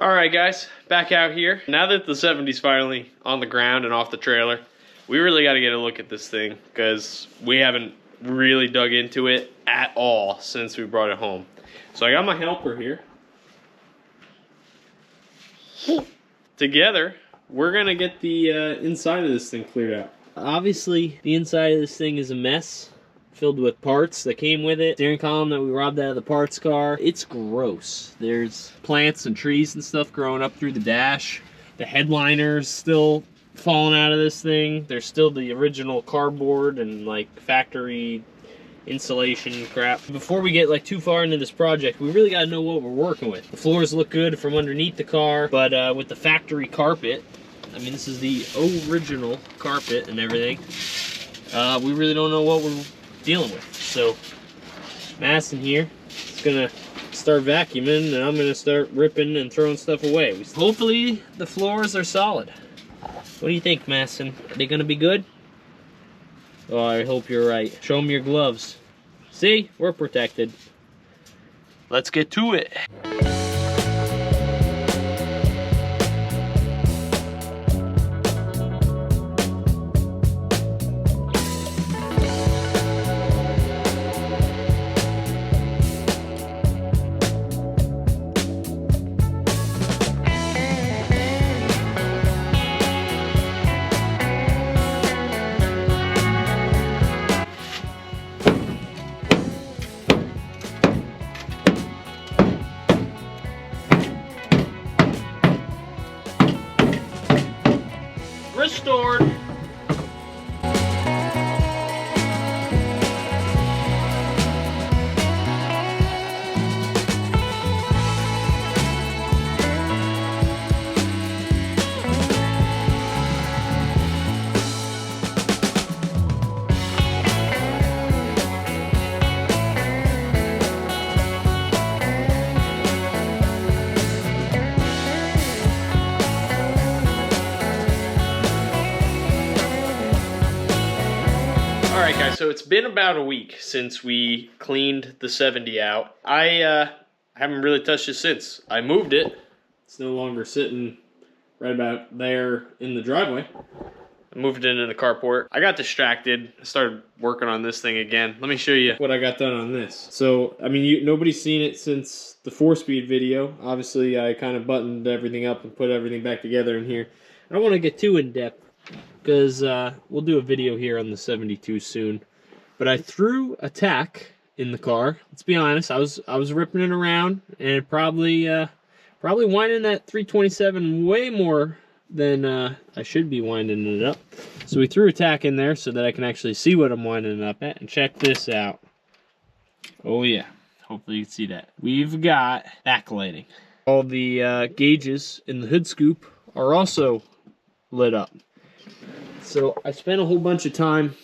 Alright guys, back out here. Now that the 70's finally on the ground and off the trailer, we really got to get a look at this thing because we haven't really dug into it at all since we brought it home. So I got my helper here. Together, we're going to get the inside of this thing cleared out. Obviously, the inside of this thing is a mess, filled with parts that came with it. Steering column that we robbed out of the parts car. It's gross. There's plants and trees and stuff growing up through the dash. The headliner's still falling out of this thing. There's still the original cardboard and like factory insulation crap. Before we get like too far into this project, we really gotta know what we're working with. The floors look good from underneath the car, but with the factory carpet, I mean this is the original carpet and everything, we really don't know what we're dealing with. So Madison here is gonna start vacuuming and I'm gonna start ripping and throwing stuff away. Hopefully the floors are solid. What do you think, Madison? Are they gonna be good? Oh, I hope you're right. Show them your gloves. See, we're protected. Let's get to it. Restored. Alright guys, so it's been about a week since we cleaned the 70 out. I haven't really touched it since. I moved it. It's no longer sitting right about there in the driveway. I moved it into the carport. I got distracted. I started working on this thing again. Let me show you what I got done on this. So, I mean, nobody's seen it since the 4-speed video. Obviously, I kind of buttoned everything up and put everything back together in here. I don't want to get too in-depth, because we'll do a video here on the 72 soon. But I threw a tack in the car. Let's be honest, I was ripping it around and it probably winding that 327 way more than I should be winding it up. So we threw a tack in there so that I can actually see what I'm winding it up at. And check this out. Oh yeah, hopefully you can see that. We've got backlighting. All the gauges in the hood scoop are also lit up. So I spent a whole bunch of time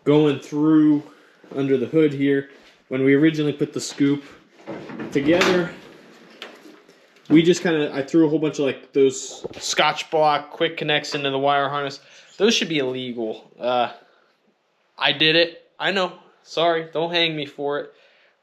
going through under the hood here. When we originally put the scoop together, we just I threw a whole bunch of like those Scotch block quick connects into the wire harness. Those should be illegal. I did it. I know. Sorry, don't hang me for it.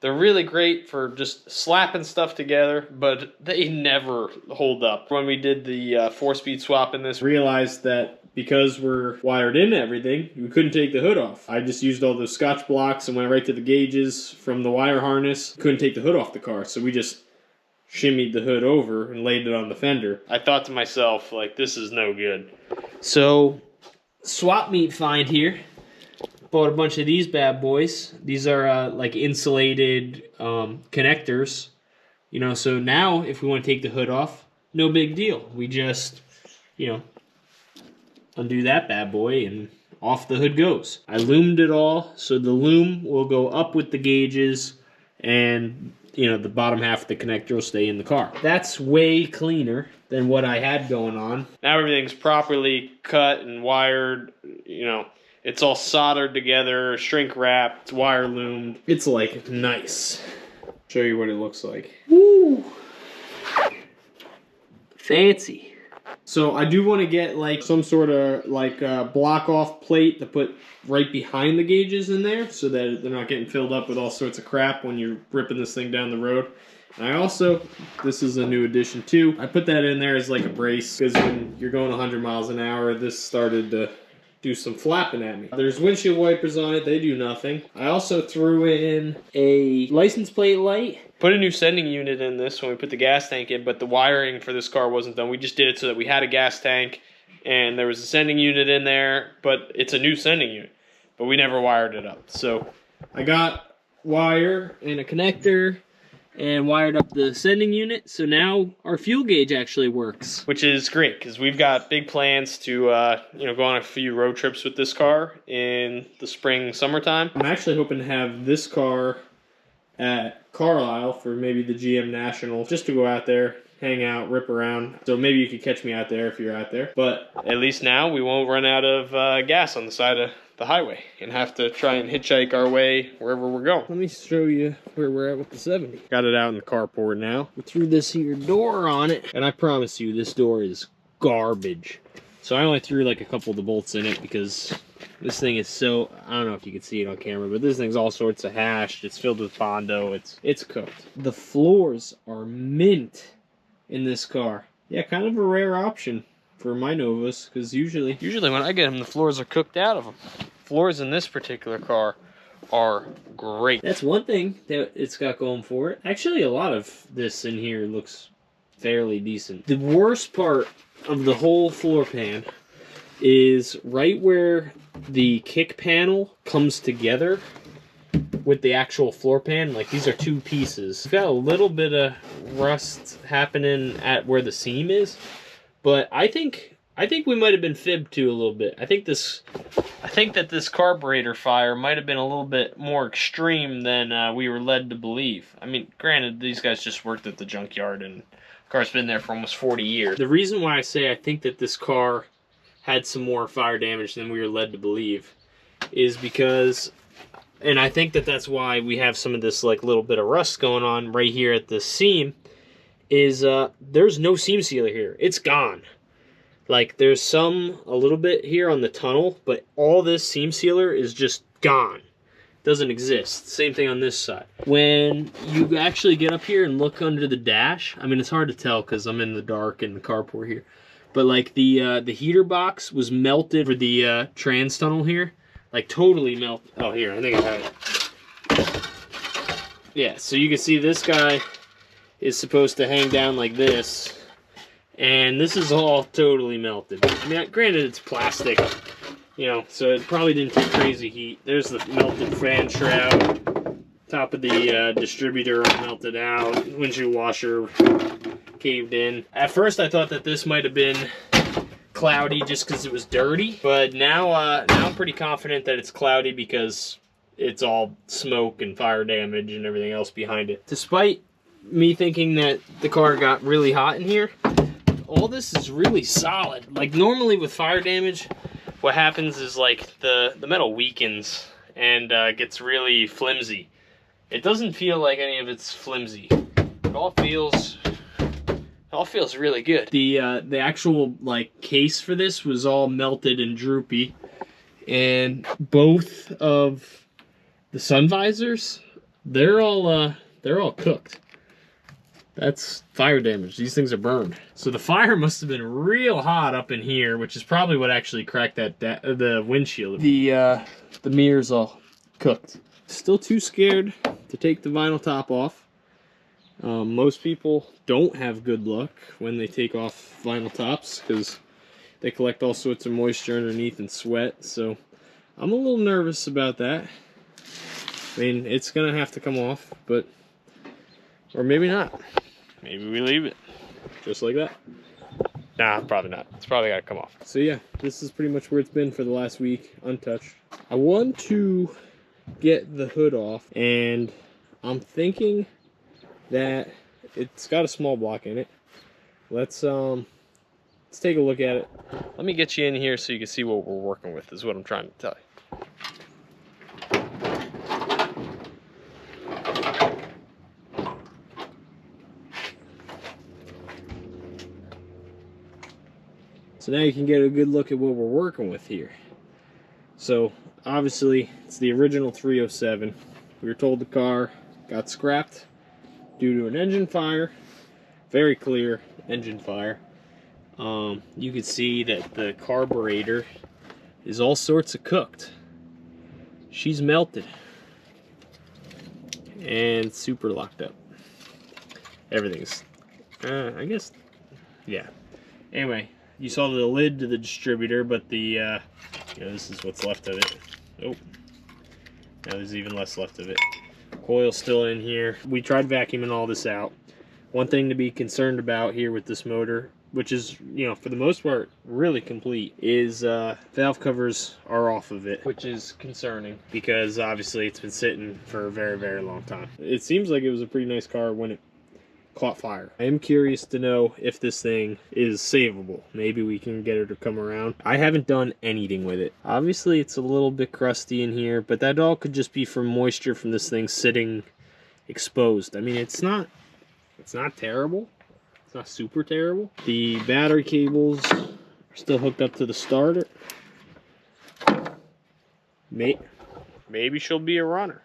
They're really great for just slapping stuff together, but they never hold up. When we did the 4-speed swap in this, realized that because we're wired into everything, we couldn't take the hood off. I just used all those Scotch blocks and went right to the gauges from the wire harness. Couldn't take the hood off the car, so we just shimmied the hood over and laid it on the fender. I thought to myself, like, this is no good. So, swap meet find here. Bought a bunch of these bad boys. These are like insulated connectors, you know, so now if we want to take the hood off, no big deal. We just, you know, undo that bad boy and off the hood goes. I loomed it all, so the loom will go up with the gauges and, you know, the bottom half of the connector will stay in the car. That's way cleaner than what I had going on. Now everything's properly cut and wired, you know. It's all soldered together, shrink wrapped, wire loomed. It's like nice. Show you what it looks like. Woo! Fancy. So I do want to get like some sort of like block off plate to put right behind the gauges in there so that they're not getting filled up with all sorts of crap when you're ripping this thing down the road. I also, this is a new addition too, I put that in there as like a brace because when you're going 100 miles an hour, this started to do some flapping at me. There's windshield wipers on it, they do nothing. I also threw in a license plate light. Put a new sending unit in this when we put the gas tank in, but the wiring for this car wasn't done. We just did it so that we had a gas tank and there was a sending unit in there, but it's a new sending unit. But we never wired it up. So I got wire and a connector and wired up the sending unit, so now our fuel gauge actually works, which is great because we've got big plans to go on a few road trips with this car in the spring, summertime. I'm actually hoping to have this car at Carlisle for maybe the GM National, just to go out there, hang out, rip around. So maybe you could catch me out there if you're out there. But at least now we won't run out of gas on the side of the highway and have to try and hitchhike our way wherever we're going. Let me show you where we're at with the 70. Got it out in the carport now. We threw this here door on it, and I promise you this door is garbage. So I only threw like a couple of the bolts in it because this thing is so, I don't know if you can see it on camera, but this thing's all sorts of hashed. It's filled with Bondo. It's cooked. The floors are mint in this car. Yeah, kind of a rare option for my Novas, because usually when I get them, the floors are cooked out of them. Floors in this particular car are great. That's one thing that it's got going for it. Actually, a lot of this in here looks fairly decent. The worst part of the whole floor pan is right where the kick panel comes together with the actual floor pan. Like, these are two pieces. It's got a little bit of rust happening at where the seam is. But I think we might have been fibbed to a little bit. I think that this carburetor fire might have been a little bit more extreme than we were led to believe. I mean, granted, these guys just worked at the junkyard and the car's been there for almost 40 years. The reason why I say I think that this car had some more fire damage than we were led to believe is because, and I think that that's why we have some of this like little bit of rust going on right here at the seam, is there's no seam sealer here. It's gone. Like, there's a little bit here on the tunnel, but all this seam sealer is just gone. Doesn't exist. Same thing on this side. When you actually get up here and look under the dash, I mean, it's hard to tell because I'm in the dark in the carport here, but like the heater box was melted for the trans tunnel here, like totally melted. Oh, here, I think I have it. Yeah, so you can see this guy is supposed to hang down like this, and this is all totally melted. I mean, granted it's plastic, you know, so it probably didn't take crazy heat. There's the melted fan shroud, top of the distributor all melted out, windshield washer caved in. At first I thought that this might have been cloudy just because it was dirty, but now I'm pretty confident that it's cloudy because it's all smoke and fire damage and everything else behind it. Despite me thinking that the car got really hot in here, all this is really solid. Like, normally with fire damage, what happens is like the metal weakens and gets really flimsy. It doesn't feel like any of it's flimsy. It all feels really good. The actual like case for this was all melted and droopy, and both of the sun visors, they're all cooked. That's fire damage. These things are burned. So the fire must have been real hot up in here, which is probably what actually cracked the windshield. The mirror's all cooked. Still too scared to take the vinyl top off. Most people don't have good luck when they take off vinyl tops because they collect all sorts of moisture underneath and sweat. So I'm a little nervous about that. I mean, it's gonna have to come off, but, or maybe not. Maybe we leave it just like that. Nah, probably not. It's probably got to come off. So yeah, this is pretty much where it's been for the last week, untouched. I want to get the hood off, and I'm thinking that it's got a small block in it. Let's take a look at it. Let me get you in here so you can see what we're working with, is what I'm trying to tell you. So now you can get a good look at what we're working with here. So obviously it's the original 307. We were told the car got scrapped due to an engine fire. Very clear engine fire. You can see that the carburetor is all sorts of cooked. She's melted and super locked up. Everything's, I guess, yeah. Anyway, you saw the lid to the distributor, but the, you know, this is what's left of it. Oh, now there's even less left of it. Coil's still in here. We tried vacuuming all this out. One thing to be concerned about here with this motor, which is, you know, for the most part, really complete, is valve covers are off of it, which is concerning because obviously it's been sitting for a very, very long time. It seems like it was a pretty nice car when it caught fire. I am curious to know if this thing is savable. Maybe we can get her to come around. I haven't done anything with it. Obviously, it's a little bit crusty in here, but that all could just be from moisture from this thing sitting exposed. I mean, it's not terrible. It's not super terrible. The battery cables are still hooked up to the starter. Maybe she'll be a runner.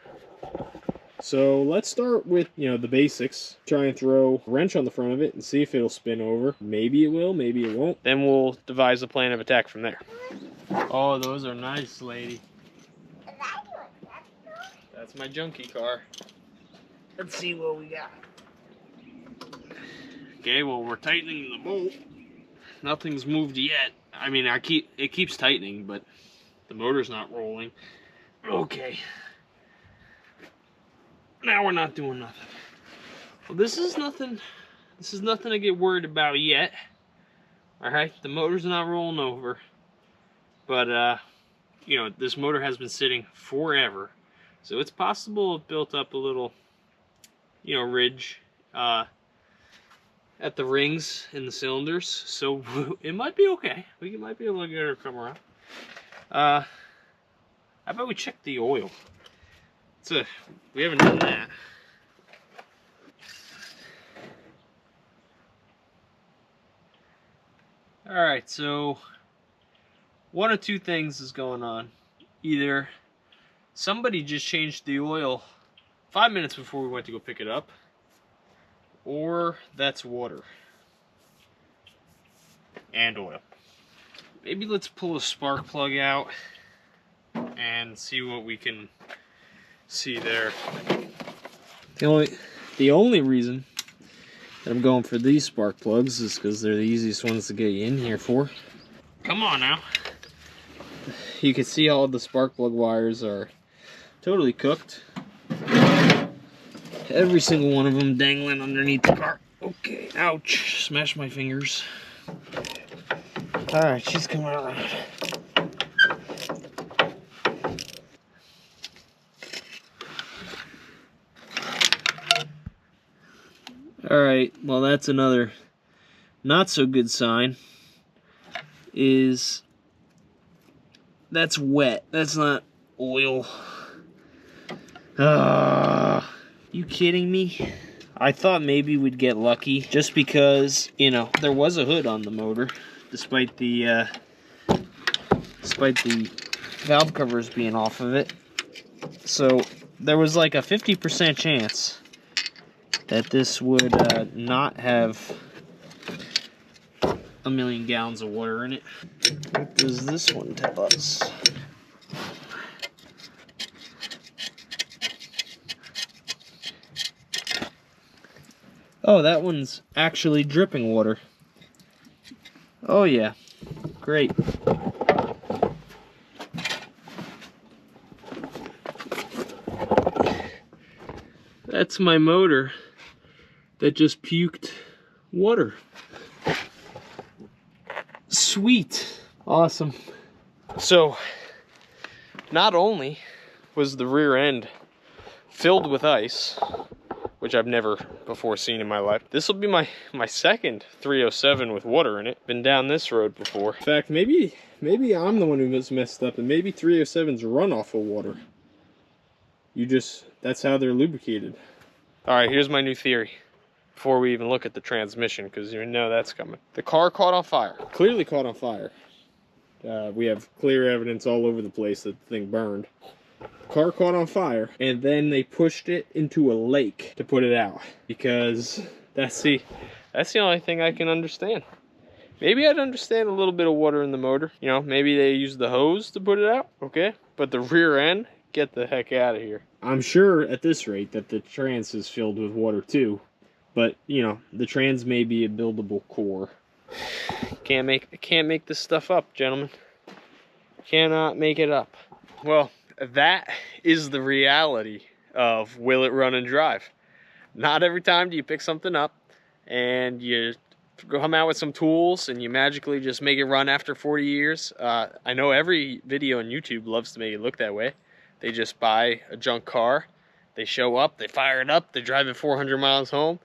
So let's start with, you know, the basics. Try and throw a wrench on the front of it and see if it'll spin over. Maybe it will, maybe it won't. Then we'll devise a plan of attack from there. Oh, those are nice, lady. That's my junkie car. Let's see what we got. Okay, well, we're tightening the bolt. Nothing's moved yet. I mean, it keeps tightening, but the motor's not rolling. Okay. Now we're not doing nothing. Well, this is nothing to get worried about yet. Alright, the motor's not rolling over. But, you know, this motor has been sitting forever. So it's possible it built up a little, you know, ridge at the rings in the cylinders. So it might be okay. We might be able to get her to come around. How about we check the oil? We haven't done that. Alright, so one of two things is going on. Either somebody just changed the oil 5 minutes before we went to go pick it up, or that's water and oil. Maybe let's pull a spark plug out and see what we can see there. The only reason that I'm going for these spark plugs is because they're the easiest ones to get you in here for. Come on now. You can see all the spark plug wires are totally cooked. Every single one of them dangling underneath the car. Okay, ouch, smashed my fingers. Alright, she's coming around. Alright, well, that's another not so good sign. That's wet. That's not oil. You kidding me? I thought maybe we'd get lucky just because, you know, there was a hood on the motor, despite the valve covers being off of it. So there was like a 50% chance that this would not have a million gallons of water in it. What does this one tell us? Oh, that one's actually dripping water. Oh yeah, great. That's my motor that just puked water. Sweet. Awesome. So, not only was the rear end filled with ice, which I've never before seen in my life. This will be my second 307 with water in it. Been down this road before. In fact, maybe I'm the one who was messed up, and maybe 307s run off of water. That's how they're lubricated. Alright, here's my new theory. Before we even look at the transmission, because you know that's coming. The car caught on fire. Clearly caught on fire. We have clear evidence all over the place that the thing burned. car caught on fire, and then they pushed it into a lake to put it out, because that's the only thing I can understand. Maybe I'd understand a little bit of water in the motor, you know, maybe they use the hose to put it out, okay, but the rear end, get the heck out of here. I'm sure at this rate that the trans is filled with water too, but you know, the trans may be a buildable core. Can't make this stuff up, gentlemen. Cannot make it up. Well, that is the reality of will it run and drive. Not every time do you pick something up and you come out with some tools and you magically just make it run after 40 years. I know every video on YouTube loves to make it look that way. They just buy a junk car, they show up, they fire it up, they drive it 400 miles home.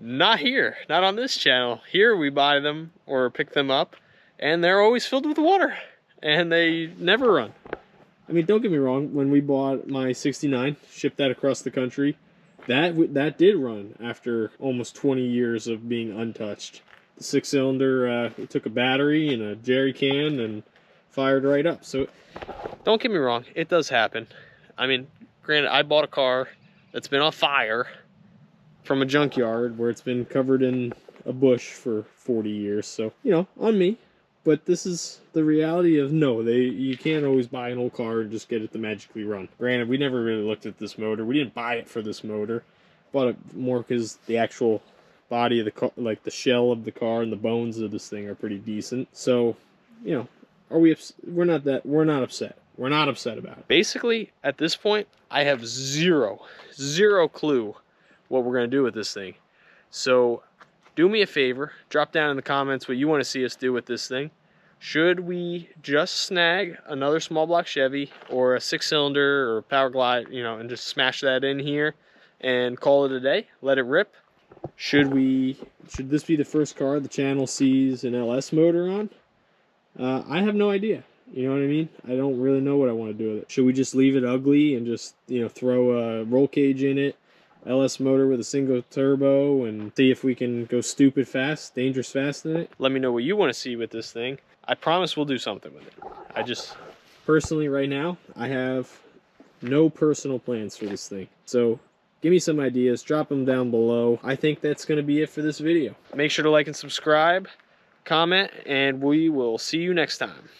Not here, not on this channel. Here we buy them or pick them up and they're always filled with water and they never run. I mean, don't get me wrong, when we bought my 69, shipped that across the country, that did run after almost 20 years of being untouched. The 6-cylinder, it took a battery and a jerry can and fired right up. So don't get me wrong, it does happen. I mean, granted, I bought a car that's been on fire from a junkyard where it's been covered in a bush for 40 years. So, you know, on me. But this is the reality of you can't always buy an old car and just get it to magically run. Granted, we never really looked at this motor. We didn't buy it for this motor. Bought it more because the actual body of the car, like the shell of the car and the bones of this thing are pretty decent. So, you know, we're not upset. We're not upset about it. Basically, at this point, I have zero clue what we're going to do with this thing. So, do me a favor, drop down in the comments what you want to see us do with this thing. Should we just snag another small block Chevy or a 6-cylinder or a Power Glide, you know, and just smash that in here and call it a day, let it rip? Should this be the first car the channel sees an LS motor on? I have no idea. You know what I mean? I don't really know what I want to do with it. Should we just leave it ugly and just, you know, throw a roll cage in it, LS motor with a single turbo, and see if we can go stupid fast, dangerous fast in it? Let me know what you want to see with this thing. I promise we'll do something with it. I just, personally right now, I have no personal plans for this thing. So give me some ideas, drop them down below. I think that's going to be it for this video. Make sure to like and subscribe, comment, and we will see you next time.